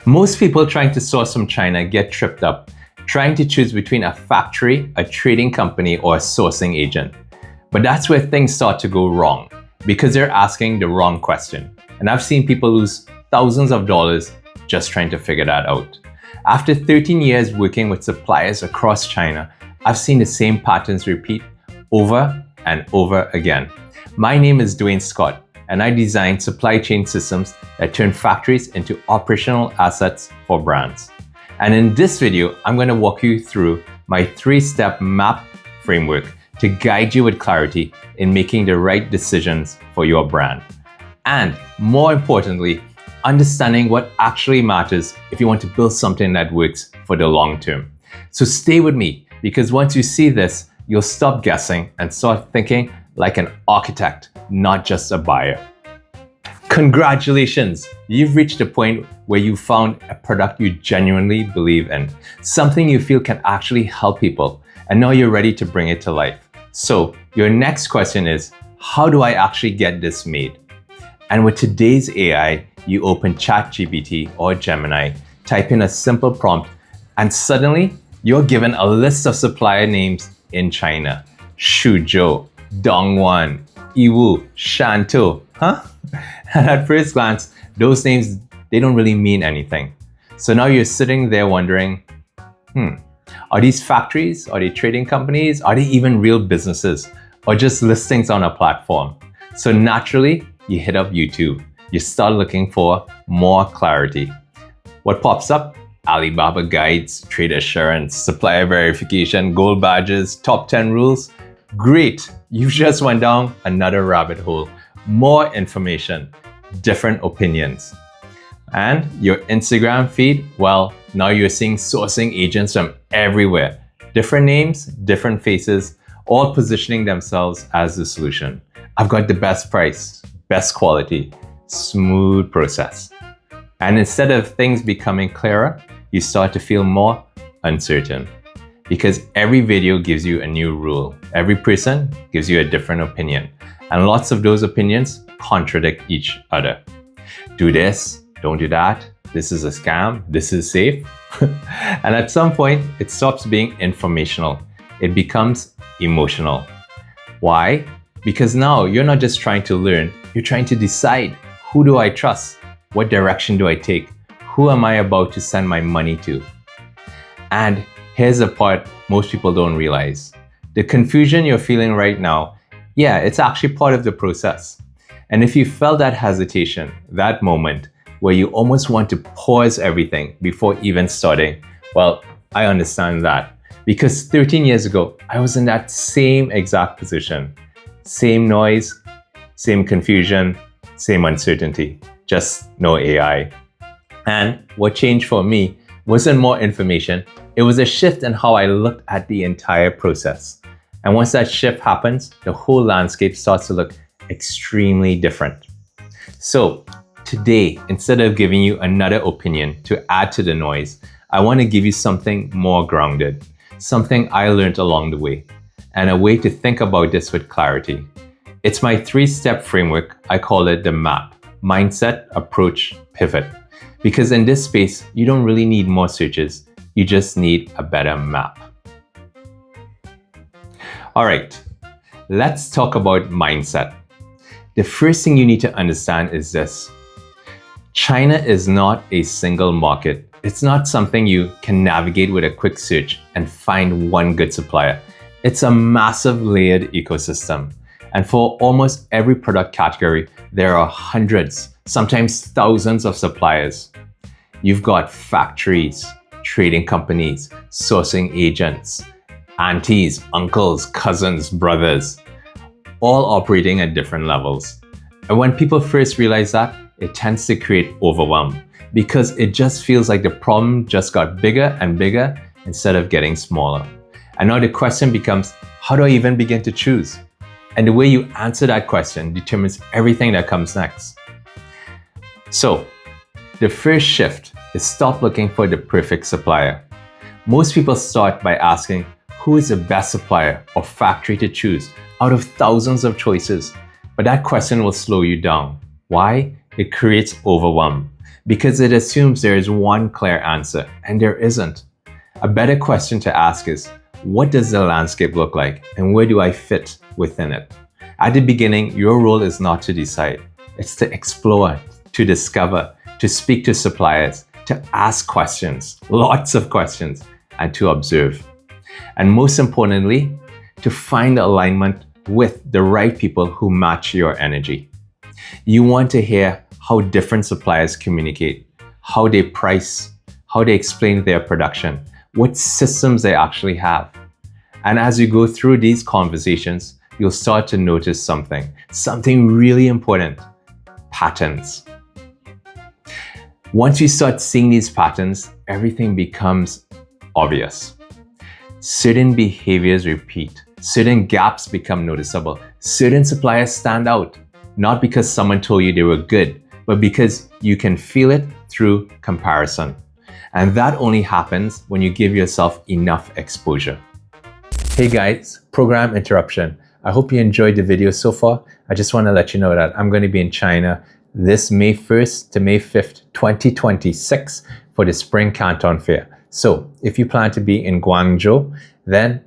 Most people trying to source from China get tripped up, trying to choose between a factory, a trading company, or a sourcing agent. But that's where things start to go wrong, because they're asking the wrong question. And I've seen people lose thousands of dollars just trying to figure that out. After 13 years working with suppliers across China, I've seen the same patterns repeat over and over again. My name is Dwayne Scott, and I design supply chain systems that turn factories into operational assets for brands. And in this video, I'm going to walk you through my 3-step MAP framework to guide you with clarity in making the right decisions for your brand. And more importantly, understanding what actually matters if you want to build something that works for the long term. So stay with me, because once you see this, you'll stop guessing and start thinking like an architect, not just a buyer. Congratulations! You've reached a point where you found a product you genuinely believe in, something you feel can actually help people, and now you're ready to bring it to life. So your next question is, how do I actually get this made? And with today's AI, you open ChatGPT or Gemini, type in a simple prompt, and suddenly you're given a list of supplier names in China. Shuzhou, Dongguan, Yiwu, Shantou, huh? And at first glance, those names, they don't really mean anything. So now you're sitting there wondering, are these factories? Are they trading companies? Are they even real businesses? Or just listings on a platform? So naturally, you hit up YouTube. You start looking for more clarity. What pops up? Alibaba guides, trade assurance, supplier verification, gold badges, top 10 rules. Great, you just went down another rabbit hole. More information, different opinions. And your Instagram feed, well, now you're seeing sourcing agents from everywhere. Different names, different faces, all positioning themselves as the solution. I've got the best price, best quality, smooth process. And instead of things becoming clearer, you start to feel more uncertain, because every video gives you a new rule. Every person gives you a different opinion, and lots of those opinions contradict each other. Do this, don't do that, this is a scam, this is safe. And at some point, it stops being informational. It becomes emotional. Why? Because now you're not just trying to learn, you're trying to decide, who do I trust? What direction do I take? Who am I about to send my money to? And here's the part most people don't realize. The confusion you're feeling right now, yeah, it's actually part of the process. And if you felt that hesitation, that moment where you almost want to pause everything before even starting, well, I understand that. Because 13 years ago, I was in that same exact position. Same noise, same confusion, same uncertainty, just no AI. And what changed for me wasn't more information, it was a shift in how I looked at the entire process. And once that shift happens, the whole landscape starts to look extremely different. So today, instead of giving you another opinion to add to the noise, I want to give you something more grounded, something I learned along the way, and a way to think about this with clarity. It's my 3-step framework. I call it the MAP, Mindset, Approach, Pivot. Because in this space, you don't really need more searches. You just need a better map. All right, let's talk about mindset. The first thing you need to understand is this. China is not a single market. It's not something you can navigate with a quick search and find one good supplier. It's a massive layered ecosystem. And for almost every product category, there are hundreds, sometimes thousands of suppliers. You've got factories, trading companies, sourcing agents, aunties, uncles, cousins, brothers, all operating at different levels. And when people first realize that, it tends to create overwhelm, because it just feels like the problem just got bigger and bigger instead of getting smaller. And now the question becomes, how do I even begin to choose? And the way you answer that question determines everything that comes next. So, the first shift is stop looking for the perfect supplier. Most people start by asking, who is the best supplier or factory to choose out of thousands of choices? But that question will slow you down. Why? It creates overwhelm. because it assumes there is one clear answer, and there isn't. A better question to ask is, what does the landscape look like, and where do I fit within it? At the beginning, your role is not to decide. It's to explore, to discover, to speak to suppliers, to ask questions, lots of questions, and to observe. And most importantly, to find alignment with the right people who match your energy. You want to hear how different suppliers communicate, how they price, how they explain their production, what systems they actually have. And as you go through these conversations, you'll start to notice something really important: patterns. Once you start seeing these patterns, everything becomes obvious. Certain behaviors repeat, certain gaps become noticeable, certain suppliers stand out, not because someone told you they were good, but because you can feel it through comparison. And that only happens when you give yourself enough exposure. Hey guys, program interruption. I hope you enjoyed the video so far. I just want to let you know that I'm going to be in China this May 1st to May 5th, 2026 for the Spring Canton Fair. So if you plan to be in Guangzhou, then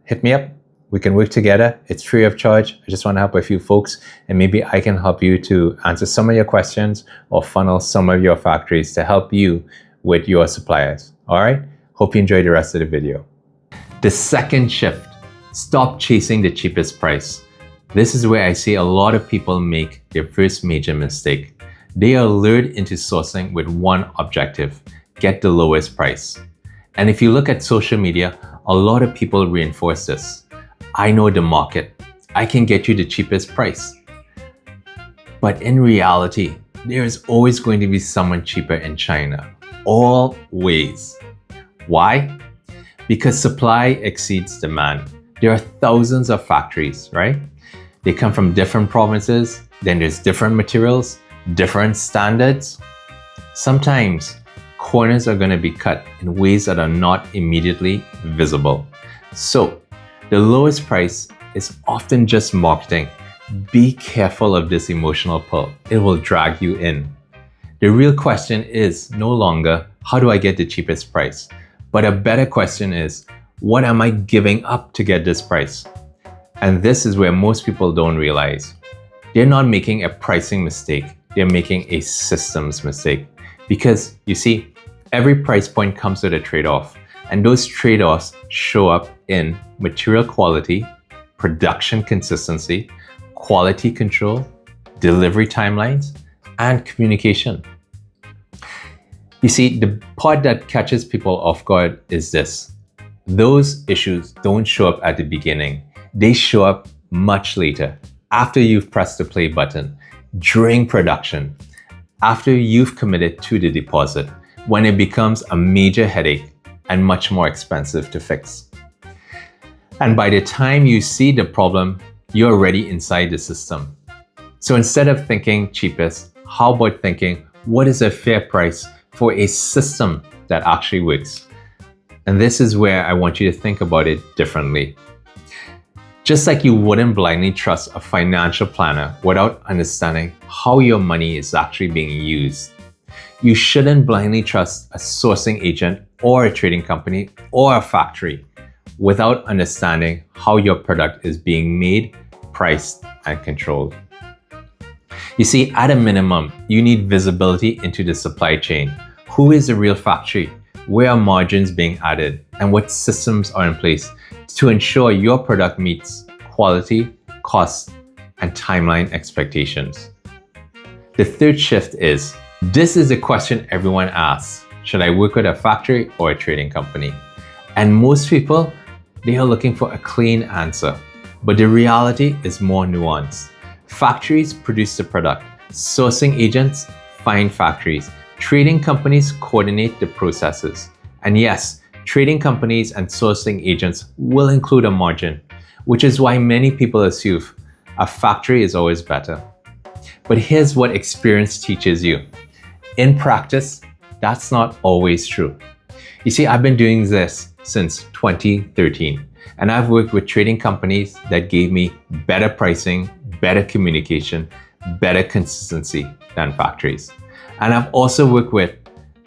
hit me up. We can work together. It's free of charge. I just want to help a few folks, and maybe I can help you to answer some of your questions or funnel some of your factories to help you with your suppliers. All right? Hope you enjoy the rest of the video. The second shift, stop chasing the cheapest price. This is where I see a lot of people make their first major mistake. They are lured into sourcing with one objective: get the lowest price. And if you look at social media, a lot of people reinforce this. I know the market. I can get you the cheapest price. But in reality, there is always going to be someone cheaper in China. Always. Why? Because supply exceeds demand. There are thousands of factories, right? They come from different provinces, then there's different materials, different standards. Sometimes corners are going to be cut in ways that are not immediately visible. So the lowest price is often just marketing. Be careful of this emotional pull. It will drag you in. The real question is no longer, how do I get the cheapest price? But a better question is, what am I giving up to get this price? And this is where most people don't realize. They're not making a pricing mistake. They're making a systems mistake. Because you see, every price point comes with a trade-off. And those trade-offs show up in material quality, production consistency, quality control, delivery timelines, and communication. You see, the part that catches people off guard is this. Those issues don't show up at the beginning. They show up much later, after you've pressed the play button, during production, after you've committed to the deposit, when it becomes a major headache and much more expensive to fix. And by the time you see the problem, you're already inside the system. So instead of thinking cheapest, how about thinking, what is a fair price for a system that actually works? And this is where I want you to think about it differently. Just like you wouldn't blindly trust a financial planner without understanding how your money is actually being used, you shouldn't blindly trust a sourcing agent or a trading company or a factory without understanding how your product is being made, priced, and controlled. You see, at a minimum, you need visibility into the supply chain. Who is the real factory? Where are margins being added? And what systems are in place to ensure your product meets quality, cost, and timeline expectations? The third shift is, this is the question everyone asks. Should I work with a factory or a trading company? And most people, they are looking for a clean answer. But the reality is more nuanced. Factories produce the product. Sourcing agents find factories. Trading companies coordinate the processes. And yes, trading companies and sourcing agents will include a margin, which is why many people assume a factory is always better. But here's what experience teaches you. In practice, that's not always true. You see, I've been doing this since 2013, and I've worked with trading companies that gave me better pricing, better communication, better consistency than factories. And I've also worked with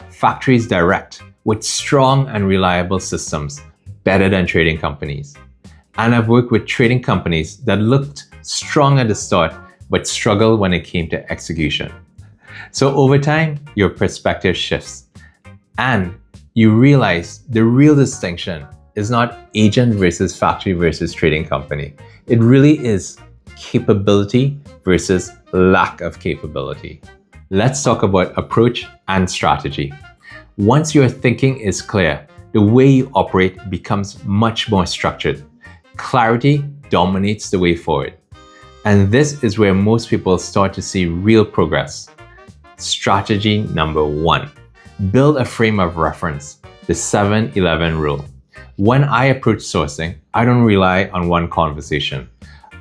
factories direct with strong and reliable systems, better than trading companies. And I've worked with trading companies that looked strong at the start, but struggled when it came to execution. So over time, your perspective shifts and you realize the real distinction is not agent versus factory versus trading company. It really is capability versus lack of capability. Let's talk about approach and strategy. Once your thinking is clear, the way you operate becomes much more structured. Clarity dominates the way forward. And this is where most people start to see real progress. Strategy number 1. Build a frame of reference, the 7-11 rule. When I approach sourcing, I don't rely on one conversation.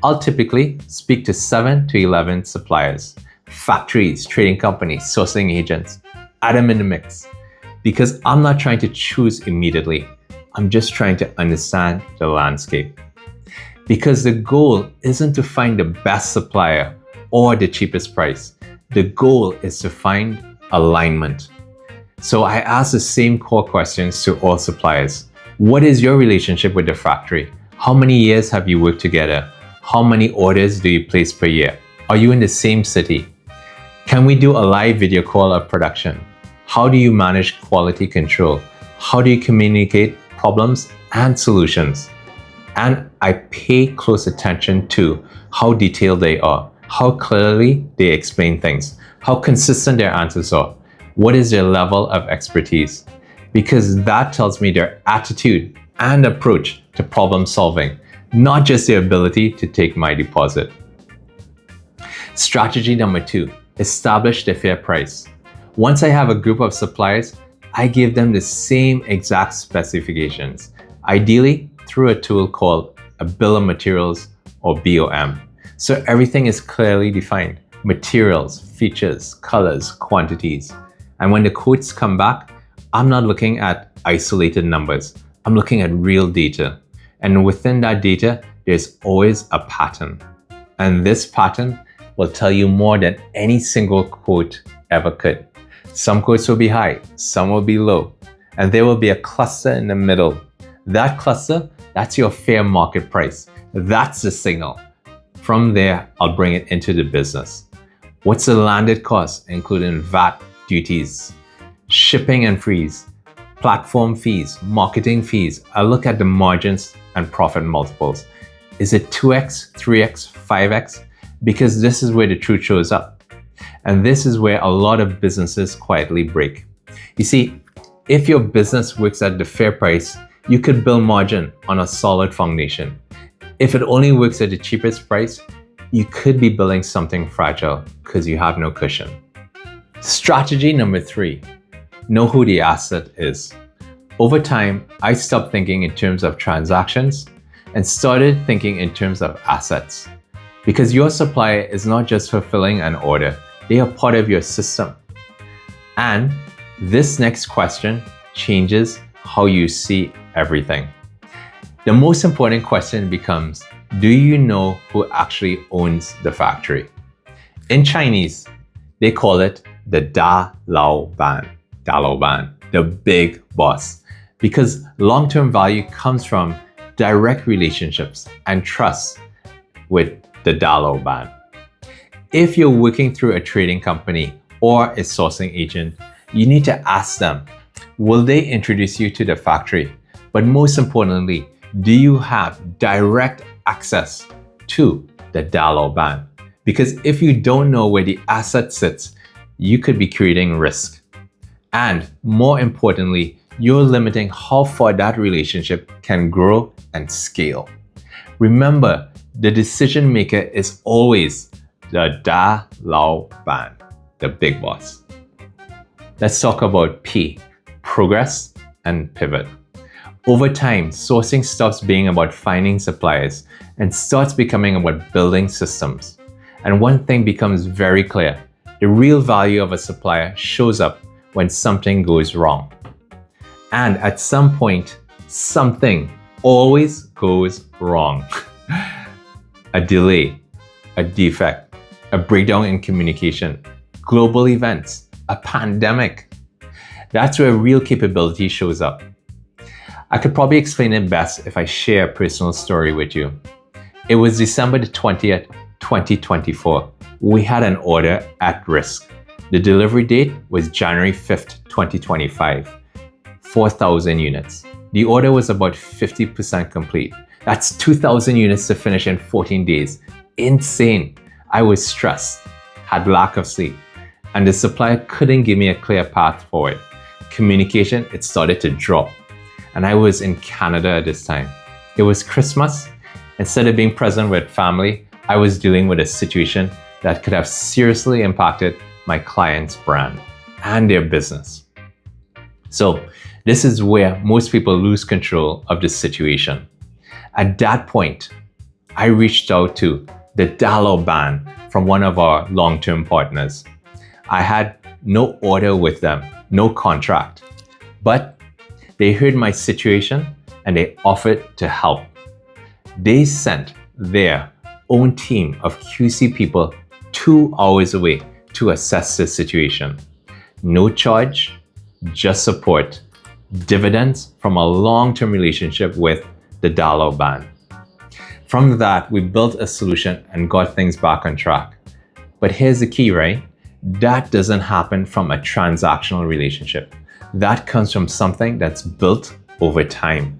I'll typically speak to 7 to 11 suppliers, factories, trading companies, sourcing agents, add them in the mix. Because I'm not trying to choose immediately. I'm just trying to understand the landscape. Because the goal isn't to find the best supplier or the cheapest price. The goal is to find alignment. So I ask the same core questions to all suppliers. What is your relationship with the factory? How many years have you worked together? How many orders do you place per year? Are you in the same city? Can we do a live video call of production? How do you manage quality control? How do you communicate problems and solutions? And I pay close attention to how detailed they are, how clearly they explain things, how consistent their answers are, what is their level of expertise, because that tells me their attitude and approach to problem solving, not just their ability to take my deposit. Strategy number 2, establish the fair price. Once I have a group of suppliers, I give them the same exact specifications, ideally through a tool called a bill of materials or BOM. So everything is clearly defined, materials, features, colors, quantities. And when the quotes come back, I'm not looking at isolated numbers. I'm looking at real data. And within that data, there's always a pattern. And this pattern will tell you more than any single quote ever could. Some quotes will be high, some will be low, and there will be a cluster in the middle. That cluster, that's your fair market price. That's the signal. From there, I'll bring it into the business. What's the landed cost, including VAT, duties, shipping and fees, platform fees, marketing fees? I look at the margins and profit multiples. Is it 2x, 3x, 5x? Because this is where the truth shows up. And this is where a lot of businesses quietly break. You see, if your business works at the fair price, you could build margin on a solid foundation. If it only works at the cheapest price, you could be building something fragile because you have no cushion. Strategy number 3, know who the asset is. Over time, I stopped thinking in terms of transactions and started thinking in terms of assets. Because your supplier is not just fulfilling an order, they are part of your system. And this next question changes how you see everything. The most important question becomes, do you know who actually owns the factory? In Chinese, they call it the Lao Ban, the big boss. Because long-term value comes from direct relationships and trust with the Lao Ban. If you're working through a trading company or a sourcing agent, you need to ask them, will they introduce you to the factory? But most importantly, do you have direct access to the Lao Ban? Because if you don't know where the asset sits, you could be creating risk. And more importantly, you're limiting how far that relationship can grow and scale. Remember, the decision maker is always the Lao Ban, the big boss. Let's talk about P, progress and pivot. Over time, sourcing stops being about finding suppliers and starts becoming about building systems. And one thing becomes very clear, the real value of a supplier shows up when something goes wrong. And at some point, something always goes wrong. A delay, a defect, a breakdown in communication, global events, a pandemic. That's where real capability shows up. I could probably explain it best if I share a personal story with you. It was December the 20th, 2024. We had an order at risk. The delivery date was January 5th, 2025. 4,000 units. The order was about 50% complete. That's 2,000 units to finish in 14 days. Insane. I was stressed, had lack of sleep, and the supplier couldn't give me a clear path forward. Communication, it started to drop. And I was in Canada at this time. It was Christmas. Instead of being present with family, I was dealing with a situation that could have seriously impacted my client's brand and their business. So this is where most people lose control of the situation. At that point, I reached out to the Lao Ban from one of our long-term partners. I had no order with them, no contract, but they heard my situation and they offered to help. They sent their own team of QC people 2 hours away to assess the situation. No charge, just support. Dividends from a long-term relationship with the Lao Ban. From that, we built a solution and got things back on track. But here's the key, right? That doesn't happen from a transactional relationship. That comes from something that's built over time.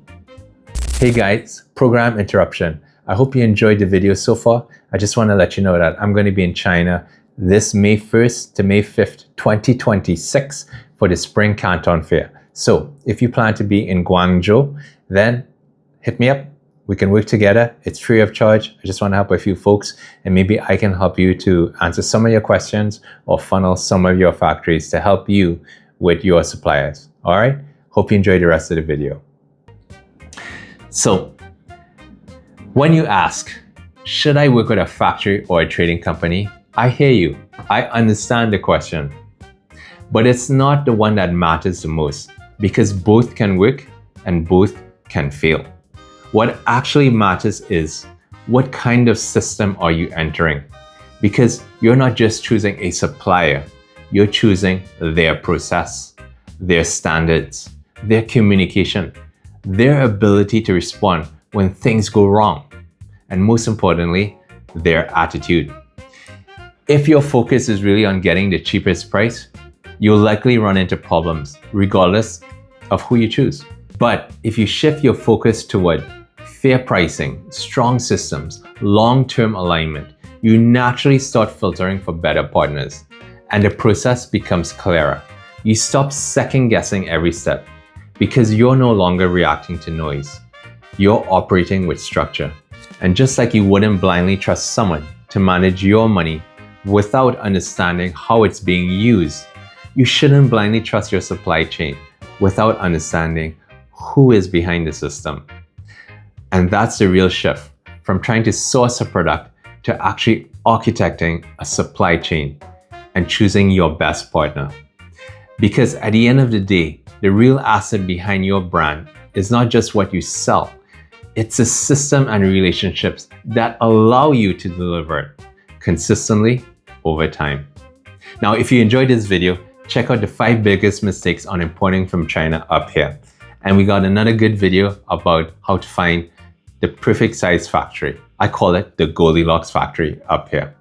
Hey guys, program interruption. I hope you enjoyed the video so far. I just want to let you know that I'm going to be in China this May 1st to May 5th, 2026 for the Spring Canton Fair. So if you plan to be in Guangzhou, then hit me up. We can work together. It's free of charge. I just want to help a few folks, and maybe I can help you to answer some of your questions or funnel some of your factories to help you with your suppliers. All right. Hope you enjoy the rest of the video. So when you ask, should I work with a factory or a trading company? I hear you. I understand the question, but it's not the one that matters the most, because both can work and both can fail. What actually matters is what kind of system are you entering? Because you're not just choosing a supplier, you're choosing their process, their standards, their communication, their ability to respond when things go wrong, and most importantly, their attitude. If your focus is really on getting the cheapest price, you'll likely run into problems regardless of who you choose. But if you shift your focus toward fair pricing, strong systems, long-term alignment, you naturally start filtering for better partners, and the process becomes clearer. You stop second-guessing every step because you're no longer reacting to noise. You're operating with structure. And just like you wouldn't blindly trust someone to manage your money without understanding how it's being used, you shouldn't blindly trust your supply chain without understanding who is behind the system. And that's the real shift from trying to source a product to actually architecting a supply chain and choosing your best partner. Because at the end of the day, the real asset behind your brand is not just what you sell, it's a system and relationships that allow you to deliver it consistently over time. Now, if you enjoyed this video, check out the 5 biggest mistakes on importing from China up here. And we got another good video about how to find the perfect size factory. I call it the Goldilocks factory up here.